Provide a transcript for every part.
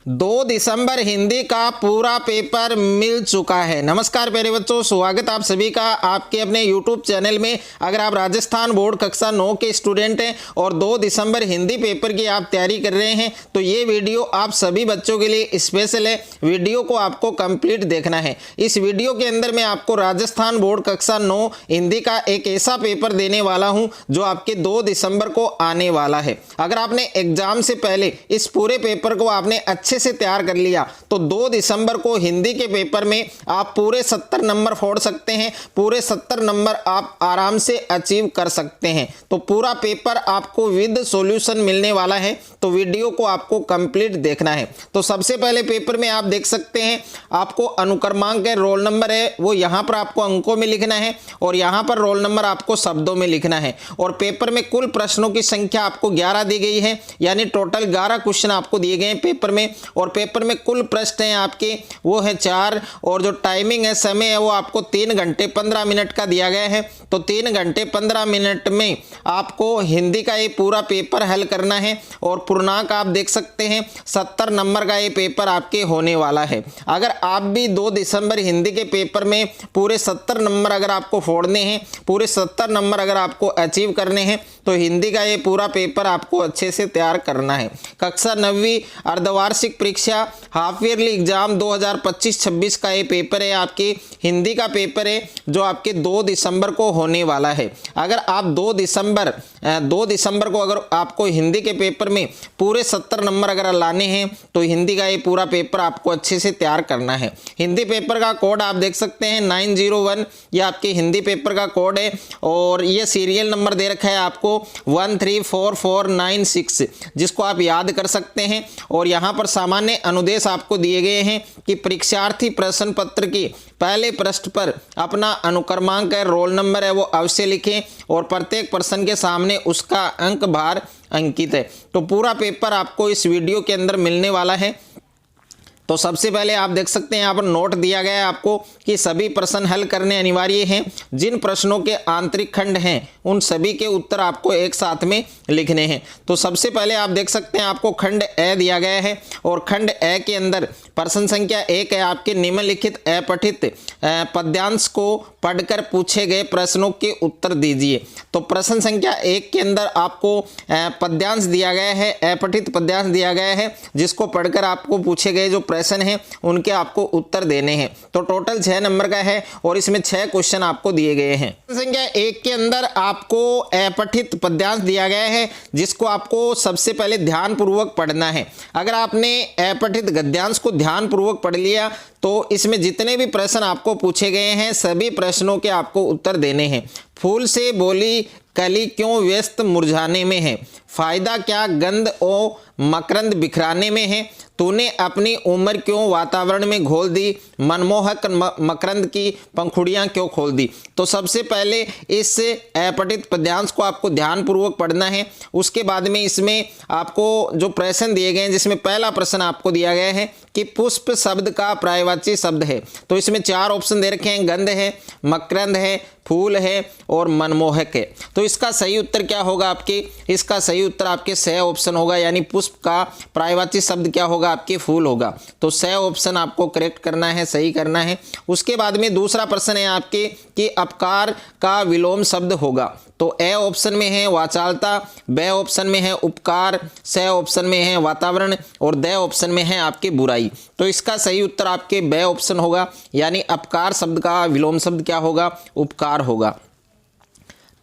2 दिसंबर हिंदी का पूरा पेपर मिल चुका है। नमस्कार प्यारे बच्चों, स्वागत आप सभी का आपके अपने YouTube चैनल में। अगर आप राजस्थान बोर्ड कक्षा 9 के स्टूडेंट हैं और 2 दिसंबर हिंदी पेपर की आप तैयारी कर रहे हैं तो ये वीडियो आप सभी बच्चों के लिए स्पेशल है। वीडियो को आपको कंप्लीट देखना है। इस वीडियो के अंदर मैं आपको राजस्थान बोर्ड कक्षा 9 हिंदी का एक ऐसा पेपर देने वाला हूँ जो आपके 2 दिसंबर को आने वाला है। अगर आपने एग्जाम से पहले इस पूरे पेपर को आपने अच्छे से तैयार कर लिया तो 2 दिसंबर को हिंदी के पेपर में आप पूरे 70 नंबर फोड़ सकते हैं। पूरे 70 नंबर आप आराम से अचीव कर सकते हैं। तो पूरा पेपर आपको विद सॉल्यूशन मिलने वाला है, तो वीडियो को आपको कंप्लीट देखना है। तो सबसे पहले पेपर में आप देख सकते हैं आपको अनुक्रमांक है, रोल नंबर है वो यहां पर आपको अंकों में लिखना है और यहां पर रोल नंबर आपको शब्दों में लिखना है। और पेपर में कुल प्रश्नों की संख्या आपको 11 दी गई है, यानी टोटल 11 क्वेश्चन आपको दिए गए हैं पेपर में। और पेपर में कुल प्रश्न हैं आपके वो है 4 और जो टाइमिंग है, समय है वो आपको 3 घंटे 15 मिनट का दिया गया है। तो 3 घंटे 15 मिनट में आपको हिंदी का ये पूरा पेपर हल करना है। और पूर्णांक आप देख सकते हैं 70 नंबर का ये पेपर आपके होने वाला है। अगर आप भी 2 दिसंबर हिंदी के पेपर में पूरे 70 नंबर अगर आपको फोड़ने हैं, पूरे 70 नंबर अगर आपको अचीव करने हैं तो हिंदी का ये पूरा पेपर आपको अच्छे से तैयार करना है। कक्षा 9वीं अर्धवार्षिक परीक्षा हाफ ईयरली एग्जाम 2025-26 का ये पेपर है, आपकी हिंदी का पेपर है जो आपके 2 दिसंबर को होने वाला है। अगर आप 2 दिसंबर को अगर आपको हिंदी के पेपर में पूरे 70 नंबर अगर लाने हैं तो हिंदी का ये पूरा पेपर आपको अच्छे से तैयार करना है। हिंदी पेपर का कोड आप देख सकते हैं 901, ये आपके हिंदी पेपर का कोड है और ये सीरियल नंबर दे रखा है आपको 134496, जिसको आप याद कर सकते हैं। और यहाँ पर सामान्य अनुदेश आपको दिए गए हैं कि परीक्षार्थी प्रश्न पत्र की पहले पृष्ठ पर अपना अनुक्रमांक है, रोल नंबर है वो अवश्य लिखें और प्रत्येक प्रश्न के सामने उसका अंक भार अंकित है। तो पूरा पेपर आपको इस वीडियो के अंदर मिलने वाला है। तो सबसे पहले आप देख सकते हैं यहाँ पर नोट दिया गया है आपको कि सभी प्रश्न हल करने अनिवार्य हैं। जिन प्रश्नों के आंतरिक खंड हैं उन सभी के उत्तर आपको एक साथ में लिखने हैं। तो सबसे पहले आप देख सकते हैं आपको खंड ए दिया गया है और खंड ए के अंदर प्रश्न संख्या 1 है आपके निम्नलिखित अपठित पद्यांश को पढ़कर पूछे गए प्रश्नों के उत्तर दीजिए। तो प्रश्न संख्या 1 के अंदर आपको पद्यांश दिया गया है, अपठित पद्यांश दिया गया है, जिसको पढ़कर आपको पूछे गए जो प्रश्न हैं उनके आपको उत्तर देने हैं। तो टोटल 6 नंबर का है और इसमें 6 क्वेश्चन आपको दिए गए हैं। संख्या 1 के अंदर आपको अपठित पद्यांश दिया गया है जिसको आपको सबसे पहले ध्यानपूर्वक पढ़ना है। अगर आपने अपठित गद्यांश को ध्यानपूर्वक पढ़ लिया तो इसमें जितने भी प्रश्न आपको पूछे गए हैं सभी प्रश्नों के आपको उत्तर देने हैं। फूल से बोली कली क्यों व्यस्त मुरझाने में है, फायदा क्या गंध और मकरंद बिखराने में है, तूने अपनी उम्र क्यों वातावरण में घोल दी, मनमोहक मकरंद की पंखुड़ियां क्यों खोल दी। तो सबसे पहले इस अपठित पद्यांश को आपको ध्यानपूर्वक पढ़ना है। उसके बाद में इसमें आपको जो प्रश्न दिए गए हैं जिसमें पहला प्रश्न आपको दिया गया है कि पुष्प शब्द का पर्यायवाची शब्द है। तो इसमें 4 ऑप्शन दे रखे हैं, गंध है, मकरंद है, फूल है और मनमोहक है। तो इसका सही उत्तर क्या होगा आपके, इसका सही उत्तर आपके 6 ऑप्शन होगा, यानी पुष्प का पर्यायवाची शब्द क्या होगा आपके फूल होगा। तो 6 ऑप्शन आपको करेक्ट करना है, सही करना है। उसके बाद में दूसरा प्रश्न है आपके कि अपकार का विलोम शब्द होगा। तो ए ऑप्शन में है वाचालता, बे ऑप्शन में है उपकार, से ऑप्शन में है वातावरण और दे ऑप्शन में है आपके बुराई। तो इसका सही उत्तर आपके बे ऑप्शन होगा, यानी अपकार शब्द का विलोम शब्द क्या होगा, उपकार होगा।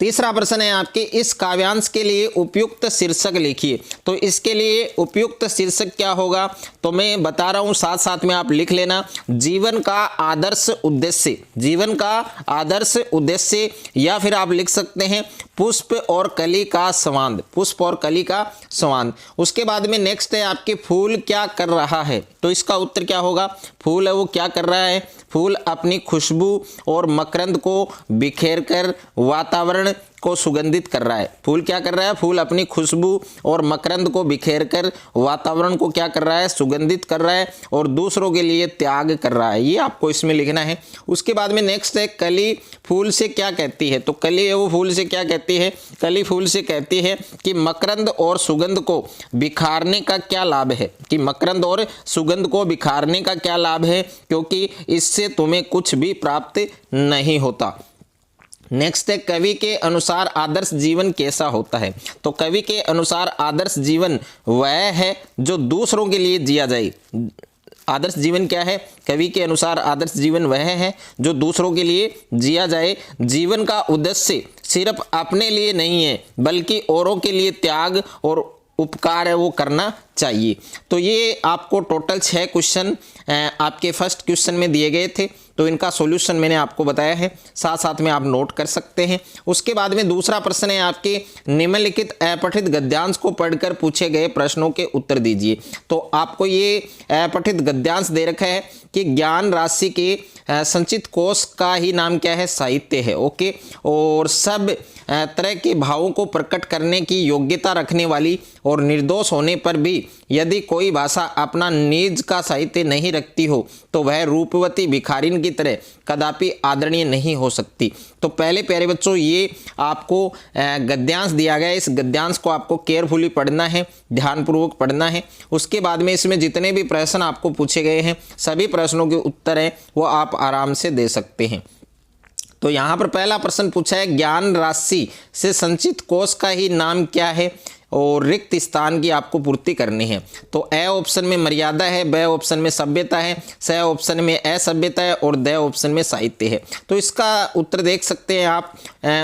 तीसरा प्रश्न है आपके इस काव्यांश के लिए उपयुक्त शीर्षक लिखिए। तो इसके लिए उपयुक्त शीर्षक क्या होगा तो मैं बता रहा हूं, साथ साथ में आप लिख लेना। जीवन का आदर्श उद्देश्य, जीवन का आदर्श उद्देश्य, या फिर आप लिख सकते हैं पुष्प और कली का संवाद, पुष्प और कली का संवाद। उसके बाद में नेक्स्ट है आपके फूल क्या कर रहा है। तो इसका उत्तर क्या होगा, फूल है वो क्या कर रहा है, फूल अपनी खुशबू और मकरंद को बिखेर कर वातावरण को सुगंधित कर रहा है। फूल क्या कर रहा है? फूल अपनी खुशबू और मकरंद को बिखेर कर वातावरण को क्या कर रहा है? सुगंधित कर रहा है और दूसरों के लिए त्याग कर रहा है। ये आपको इसमें लिखना है। उसके बाद में नेक्स्ट है, कली फूल से क्या कहती है? तो कली है वो फूल से क्या कहती है? कली फूल से कहती है कि मकरंद और सुगंध को बिखारने का क्या लाभ है, कि मकरंद और सुगंध को बिखारने का क्या लाभ है, क्योंकि इससे तुम्हें कुछ भी प्राप्त नहीं होता। नेक्स्ट है, कवि के अनुसार आदर्श जीवन कैसा होता है? तो कवि के अनुसार आदर्श जीवन वह है जो दूसरों के लिए जिया जाए। आदर्श जीवन क्या है? कवि के अनुसार आदर्श जीवन वह है जो दूसरों के लिए जिया जाए। जीवन का उद्देश्य सिर्फ अपने लिए नहीं है बल्कि औरों के लिए त्याग और उपकार है वो करना चाहिए। तो ये आपको टोटल 6 क्वेश्चन आपके फर्स्ट क्वेश्चन में दिए गए थे, तो इनका सॉल्यूशन मैंने आपको बताया है, साथ साथ में आप नोट कर सकते हैं। उसके बाद में दूसरा प्रश्न है आपके, निम्नलिखित अपठित गद्यांश को पढ़कर पूछे गए प्रश्नों के उत्तर दीजिए। तो आपको ये अपठित गद्यांश दे रखा है कि ज्ञान राशि के संचित कोश का ही नाम क्या है? साहित्य है। ओके, और सब तरह के भावों को प्रकट करने की योग्यता रखने वाली और निर्दोष होने पर भी यदि कोई भाषा अपना निज का साहित्य नहीं रखती हो तो वह रूपवती भिखारिन की तरह कदापि आदरणीय नहीं हो सकती। तो पहले प्यारे बच्चों, ये आपको गद्यांश दिया गया है, इस गद्यांश को आपको केयरफुली पढ़ना है, ध्यानपूर्वक पढ़ना है। उसके बाद में इसमें जितने भी प्रश्न आपको पूछे गए हैं सभी प्रश्नों के उत्तर हैं वो आप आराम से दे सकते हैं। तो यहाँ पर पहला प्रश्न पूछा है, ज्ञान राशि से संचित कोश का ही नाम क्या है? और रिक्त स्थान की आपको पूर्ति करनी है। तो ए ऑप्शन में मर्यादा है, बे ऑप्शन में सभ्यता है, स ऑप्शन में असभ्यता है और द ऑप्शन में साहित्य है। तो इसका उत्तर देख सकते हैं आप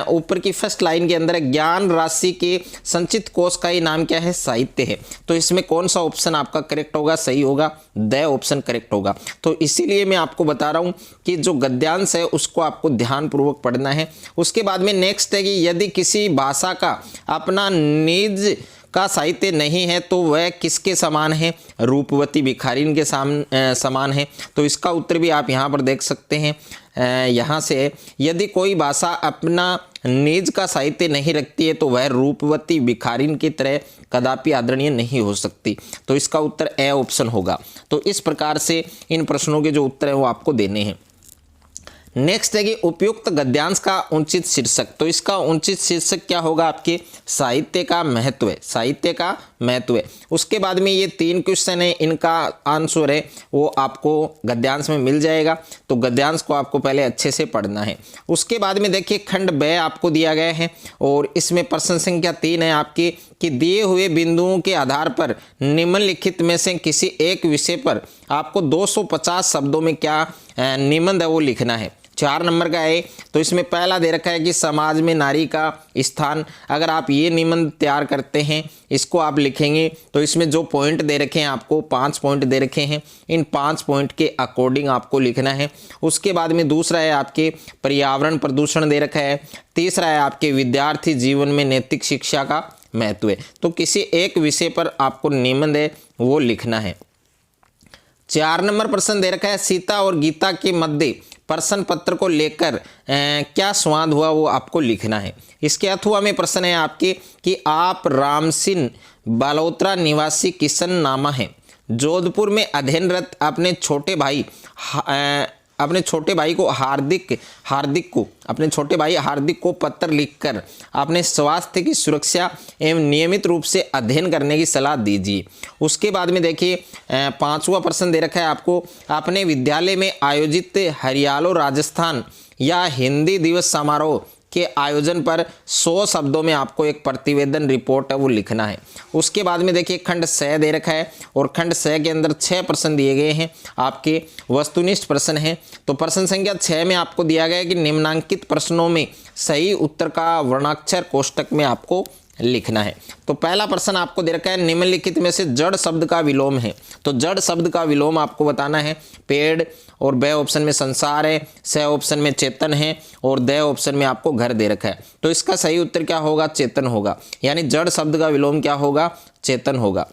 ऊपर की फर्स्ट लाइन के अंदर, ज्ञान राशि के संचित कोश का ही नाम क्या है? साहित्य है। तो इसमें कौन सा ऑप्शन आपका करेक्ट होगा? सही होगा, द ऑप्शन करेक्ट होगा। तो इसीलिए मैं आपको बता रहा हूं कि जो गद्यांश है उसको आपको ध्यानपूर्वक पढ़ना है। उसके बाद में नेक्स्ट है कि यदि किसी भाषा का अपना निज का साहित्य नहीं है तो वह किसके समान है? रूपवती भिखारिन के समान है। तो इसका उत्तर भी आप यहाँ पर देख सकते हैं। यहाँ से, यदि कोई भाषा अपना निज का साहित्य नहीं रखती है तो वह रूपवती भिखारिन की तरह कदापि आदरणीय नहीं हो सकती। तो इसका उत्तर ए ऑप्शन होगा। तो इस प्रकार से इन प्रश्नों के जो उत्तर हैं वो आपको देने हैं। नेक्स्ट है कि उपयुक्त गद्यांश का उचित शीर्षक। तो इसका उचित शीर्षक क्या होगा? आपके साहित्य का महत्व है, साहित्य का महत्व है। उसके बाद में ये 3 क्वेश्चन है, इनका आंसर है वो आपको गद्यांश में मिल जाएगा। तो गद्यांश को आपको पहले अच्छे से पढ़ना है। उसके बाद में देखिए खंड ब आपको दिया गया है और इसमें प्रश्न संख्या 3 है आपकी, कि दिए हुए बिंदुओं के आधार पर निम्नलिखित में से किसी एक विषय पर आपको 250 शब्दों में क्या निबंध है वो लिखना है। 4 नंबर का है। तो इसमें पहला दे रखा है कि समाज में नारी का स्थान। अगर आप ये निबंध तैयार करते हैं, इसको आप लिखेंगे तो इसमें जो पॉइंट दे रखे हैं आपको 5 पॉइंट दे रखे हैं, इन 5 पॉइंट के अकॉर्डिंग आपको लिखना है। उसके बाद में दूसरा है आपके पर्यावरण प्रदूषण दे रखा है। तीसरा है आपके विद्यार्थी जीवन में नैतिक शिक्षा का महत्व है। तो किसी एक विषय पर आपको निबंध है वो लिखना है। 4 नंबर प्रश्न दे रखा है, सीता और गीता के मध्य प्रश्न पत्र को लेकर क्या संवाद हुआ वो आपको लिखना है। इसके अथवा में प्रश्न है आपके कि आप रामसिंह बालोतरा निवासी किशन नामा है, जोधपुर में अध्ययनरत अपने छोटे भाई हार्दिक को पत्र लिखकर अपने स्वास्थ्य की सुरक्षा एवं नियमित रूप से अध्ययन करने की सलाह दीजिए। उसके बाद में देखिए 5वां प्रश्न दे रखा है आपको, अपने विद्यालय में आयोजित हरियाणा राजस्थान या हिंदी दिवस समारोह के आयोजन पर 100 शब्दों में आपको एक प्रतिवेदन रिपोर्ट है वो लिखना है। उसके बाद में देखिए खंड स दे रखा है और खंड स के अंदर 6 प्रश्न दिए गए हैं, आपके वस्तुनिष्ठ प्रश्न हैं। तो प्रश्न संख्या 6 में आपको दिया गया है कि निम्नांकित प्रश्नों में सही उत्तर का वर्णाक्षर कोष्टक में आपको लिखना है। तो पहला प्रश्न आपको दे रखा है, निम्नलिखित में से जड़ शब्द का विलोम है। तो जड़ शब्द का विलोम आपको बताना है। पेड़ और ब ऑप्शन में संसार है, स ऑप्शन में चेतन है और द ऑप्शन में आपको घर दे रखा है। तो इसका सही उत्तर क्या होगा? चेतन होगा। यानी जड़ शब्द का विलोम क्या होगा? चेतन होगा।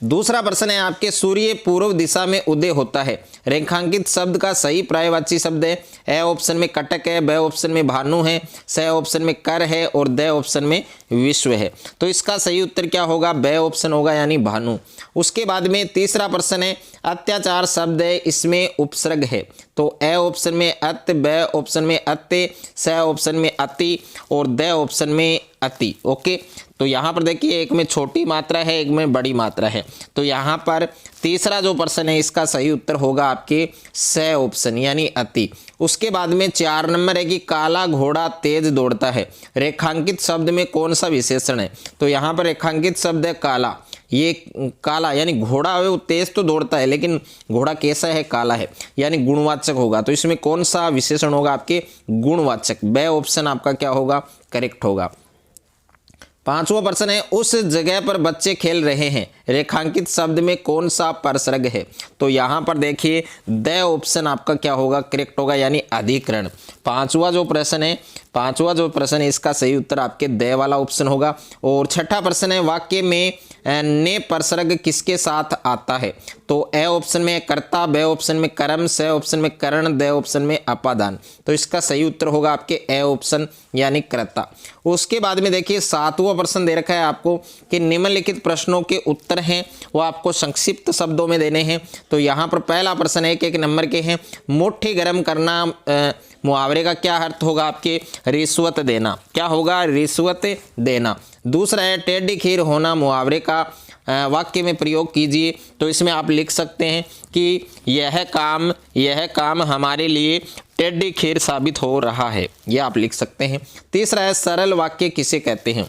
दूसरा प्रश्न है आपके, सूर्य पूर्व दिशा में उदय होता है, रेखांकित शब्द का सही पर्यायवाची शब्द है। ए ऑप्शन में कटक है, बी ऑप्शन में भानु है, सी ऑप्शन में कर है और द ऑप्शन में विश्व है। तो इसका सही उत्तर क्या होगा, बी ऑप्शन होगा यानी भानु। उसके बाद में तीसरा प्रश्न है, अत्याचार शब्द है, इसमें उपसर्ग है। तो ए ऑप्शन में अत, बी ऑप्शन में अत्य, सी ऑप्शन में अति और द ऑप्शन में अति। ओके, तो यहाँ पर देखिए एक में छोटी मात्रा है, एक में बड़ी मात्रा है। तो यहाँ पर तीसरा जो प्रश्न है इसका सही उत्तर होगा आपके स ऑप्शन यानी अति। उसके बाद में 4 नंबर है कि काला घोड़ा तेज दौड़ता है, रेखांकित शब्द में कौन सा विशेषण है। तो यहाँ पर रेखांकित शब्द है काला। ये काला यानी घोड़ा है वो तेज तो दौड़ता है, लेकिन घोड़ा कैसा है, काला है, यानी गुणवाचक होगा। तो इसमें कौन सा विशेषण होगा आपके, गुणवाचक। बी ऑप्शन आपका क्या होगा, करेक्ट होगा। 5वां प्रश्न है, उस जगह पर बच्चे खेल रहे हैं, रेखांकित शब्द में कौन सा परसर्ग है। तो यहाँ पर देखिए द ऑप्शन आपका क्या होगा, करेक्ट होगा यानी अधिकरण। पांचवा जो प्रश्न है इसका सही उत्तर आपके द वाला ऑप्शन होगा। और छठा प्रश्न है, वाक्य में ने परसर्ग किसके साथ आता है। तो ए ऑप्शन में कर्ता, बी ऑप्शन में कर्म, सी ऑप्शन में करण, द ऑप्शन में अपादान। तो इसका सही उत्तर होगा आपके ए ऑप्शन यानी कर्ता। उसके बाद में देखिए 7वां प्रश्न दे रखा है आपको कि निम्नलिखित प्रश्नों के उत्तर हैं वो आपको संक्षिप्त शब्दों में देने हैं। तो यहाँ पर पहला प्रश्न 1-1 नंबर के हैं। मुट्ठी गर्म करना मुहावरे का क्या अर्थ होगा आपके, रिश्वत देना। क्या होगा, रिश्वत देना। दूसरा है टेढ़ी खीर होना मुहावरे का वाक्य में प्रयोग कीजिए। तो इसमें आप लिख सकते हैं कि यह काम हमारे लिए टेढ़ी खीर साबित हो रहा है, यह आप लिख सकते हैं। तीसरा है सरल वाक्य किसे कहते हैं,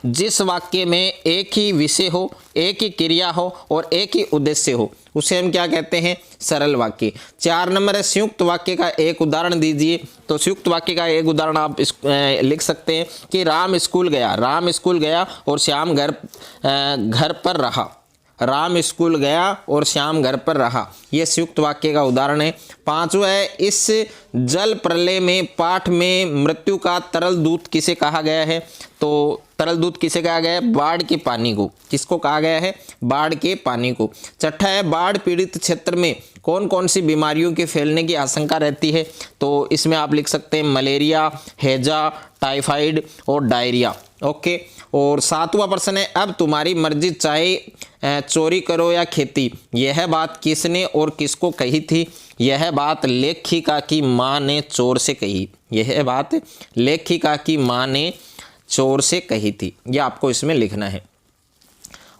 जिस वाक्य में एक ही विषय हो, एक ही क्रिया हो और एक ही उद्देश्य हो, उसे हम क्या कहते हैं, सरल वाक्य। 4 नंबर है संयुक्त वाक्य का एक उदाहरण दीजिए। तो संयुक्त वाक्य का एक उदाहरण आप लिख सकते हैं कि राम स्कूल गया और श्याम घर पर रहा। राम स्कूल गया और श्याम घर पर रहा, यह संयुक्त वाक्य का उदाहरण है। 5वां है, इस जल प्रलय में पाठ में मृत्यु का तरल दूत किसे कहा गया है। तो तरल दूत किसे कहा गया है, बाढ़ के पानी को। किसको कहा गया है, बाढ़ के पानी को। 6ठा है, बाढ़ पीड़ित क्षेत्र में कौन कौन सी बीमारियों के फैलने की आशंका रहती है। तो इसमें आप लिख सकते हैं मलेरिया, हैजा, टाइफाइड और डायरिया। ओके, और 7वां प्रश्न है, अब तुम्हारी मर्जी चाहे चोरी करो या खेती, यह बात किसने और किसको कही थी। यह बात लेखिका की माँ ने चोर से कही। यह बात लेखिका की माँ ने चोर से कही थी, यह आपको इसमें लिखना है।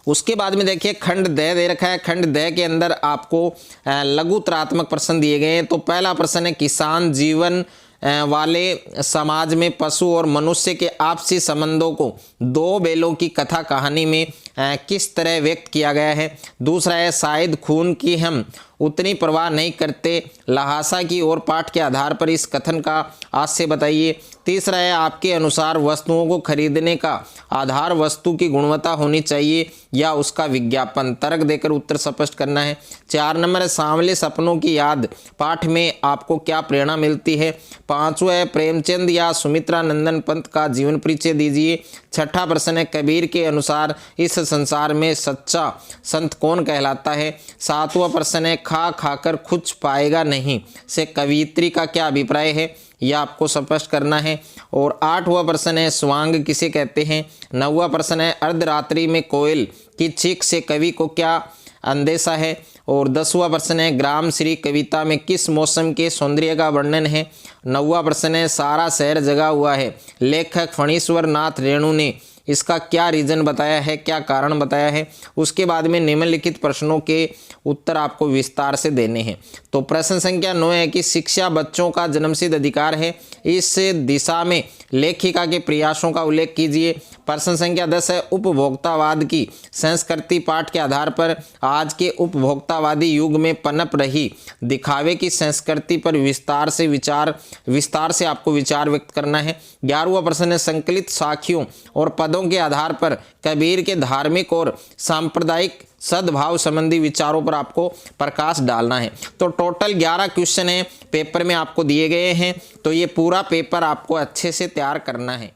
उसके बाद में देखिए खंड द दे रखा है। खंड द के अंदर आपको लघुतरात्मक प्रश्न दिए गए हैं। तो पहला प्रश्न है, किसान जीवन वाले समाज में पशु और मनुष्य के आपसी संबंधों को 2 बैलों की कथा कहानी में किस तरह व्यक्त किया गया है। दूसरा है, शायद खून की हम उतनी परवाह नहीं करते, लहासा की और पाठ के आधार पर इस कथन का आशय बताइए। तीसरा है, आपके अनुसार वस्तुओं को खरीदने का आधार वस्तु की गुणवत्ता होनी चाहिए या उसका विज्ञापन। तर्क देकर उत्तर स्पष्ट करना है। 4 नंबर है, सांवले सपनों की याद पाठ में आपको क्या प्रेरणा मिलती है। 5वां है, प्रेमचंद या सुमित्रा नंदन पंत का जीवन परिचय दीजिए। 6ठा प्रश्न है, कबीर के अनुसार इस संसार में सच्चा संत कौन कहलाता है। 7वां प्रश्न है, खा खाकर कुछ पाएगा नहीं से कवियत्री का क्या अभिप्राय है, यह आपको स्पष्ट करना है। और 8वां प्रश्न है, स्वांग किसे कहते हैं। 9वां प्रश्न है, अर्धरात्रि में कोयल की चीख से कवि को क्या अंदेशा है। और 10वां प्रश्न है, ग्राम श्री कविता में किस मौसम के सौंदर्य का वर्णन है। 9वां प्रश्न है, सारा शहर जगा हुआ है, लेखक फणीश्वर नाथ रेणु ने इसका क्या रीजन बताया है, क्या कारण बताया है। उसके बाद में निम्नलिखित प्रश्नों के उत्तर आपको विस्तार से देने हैं। तो प्रश्न संख्या 9 है कि शिक्षा बच्चों का जन्मसिद्ध अधिकार है, इस दिशा में लेखिका के प्रयासों का उल्लेख कीजिए। प्रश्न संख्या 10 है, उपभोक्तावाद की संस्कृति पाठ के आधार पर आज के उपभोक्तावादी युग में पनप रही दिखावे की संस्कृति पर विस्तार से आपको विचार व्यक्त करना है। 11वां प्रश्न है, संकलित साखियों और पदों के आधार पर कबीर के धार्मिक और सांप्रदायिक सद्भाव संबंधी विचारों पर आपको प्रकाश डालना है। तो टोटल 11 क्वेश्चन है पेपर में आपको दिए गए हैं। तो ये पूरा पेपर आपको अच्छे से तैयार करना है।